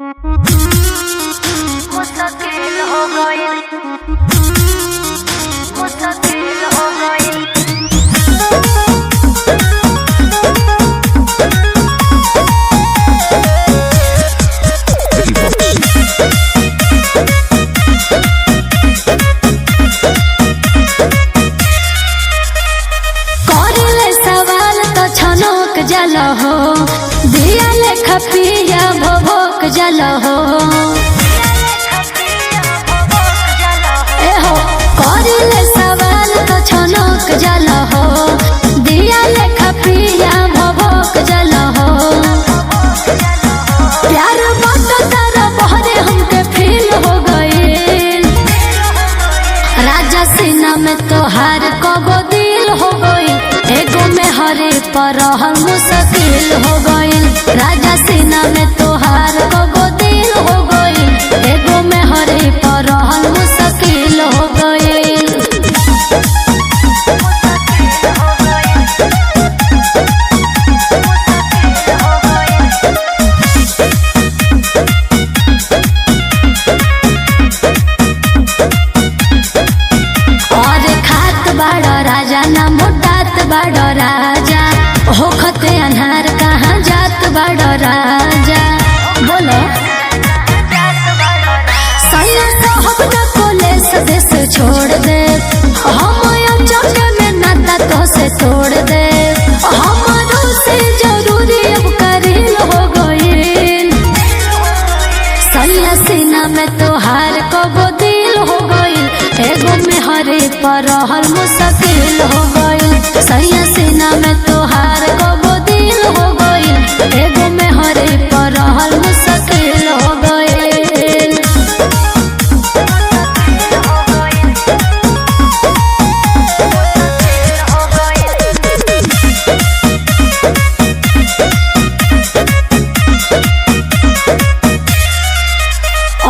मुश्किल हो गई, मुश्किल हो गई। जल हो दिया लेखा पिया भोक जल हो एहो करिले सवाल तो छनक जल हो दिया लेखा पिया भोक जल हो प्यार बात तारा बहरे हमके फील हो गई राजा सीना में तोहार कगो दिल हो गई एगो में हरे पर मुश्किल हो गईल राजा सीना में तोहार कगो दिल हो गईल एगो में हरे पर मुश्किल हो गईल। और खात बाड़ा राजा ना मोटात बाड़ा राजा होखते अनहार कहाँ जात बड़ राजा बोलो सैया साहब न कॉलेज देश छोड़ दे हम चौके में नाता तो से तोड़ दे हमारों से जरूरी अब करील हो गई सैया सीना में तोहार कगो दिल हो गई एगो में हरे पर मुश्किल हो गई सैया सीना में तोहार कगो दिल हो गई एगो में हरे पर मुश्किल हो गई।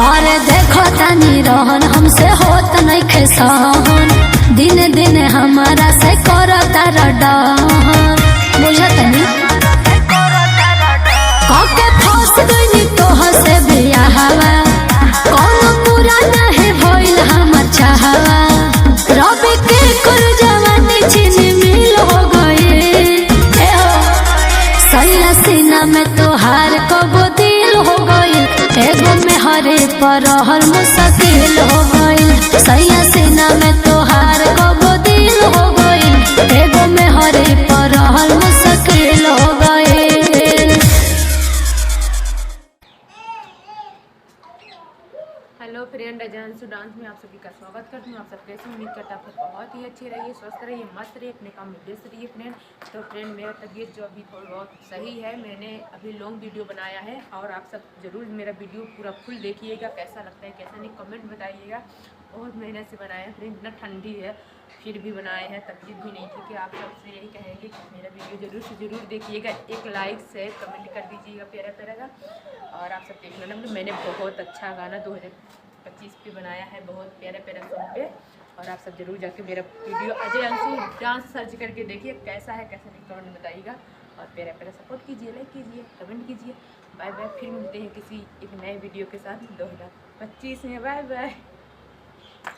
और देखो तनी रहन हमसे होत नहीं खेसन दिन दिन हमारा से करता रडन बुझत नहीं काके फंस गई तोह से बियाहवा कौन पूरा नहीं भइल हमर चाहवा रबे के कर जवानी छीन मिल हो गई सैया सीना में तोहार कगो दिल हो गई एगो में हरे पर मुश्किल हो गई सैया सीना में तोहार कगो दिल हो गई एगो में हरे पर मुश्किल हो गई। हेलो फ्रेंड, अजानसू डांस में आप सभी का स्वागत करती हूँ। आप सब कैसे उम्मीद करता हूँ बहुत ही अच्छी रहिए, स्वस्थ रहिए, मस्त रहिए, अपने काम में व्यस्त रहिए फ्रेंड। तो फ्रेंड मेरा तबीयत जो अभी थोड़ा बहुत सही है, मैंने अभी लॉन्ग वीडियो बनाया है और आप सब ज़रूर मेरा वीडियो पूरा फुल देखिएगा, कैसा लगता है कैसा नहीं कमेंट बताइएगा। बहुत मेहनत से बनाया है फ्रेंड, इतना ठंडी है फिर भी बनाए हैं, तबीयत भी नहीं थी कि आप सबसे यही कहेंगे कि मेरा वीडियो ज़रूर से ज़रूर देखिएगा, एक लाइक शेयर कमेंट कर दीजिएगा प्यारा प्यारा का। और आप सब देख लेना, मैंने बहुत अच्छा गाना 2025 पे बनाया है, बहुत प्यारा प्यारा सॉन्ग पे। और आप सब जरूर जाके मेरा वीडियो अजानसू डांस सर्च करके देखिए, कैसा है कैसा नहीं कमेंट बताइएगा। और प्यारा प्यारा सपोर्ट कीजिए, लाइक कीजिए, कमेंट कीजिए। बाय बाय, फिर मिलते हैं किसी एक नए वीडियो के साथ 2025 में। Bye by.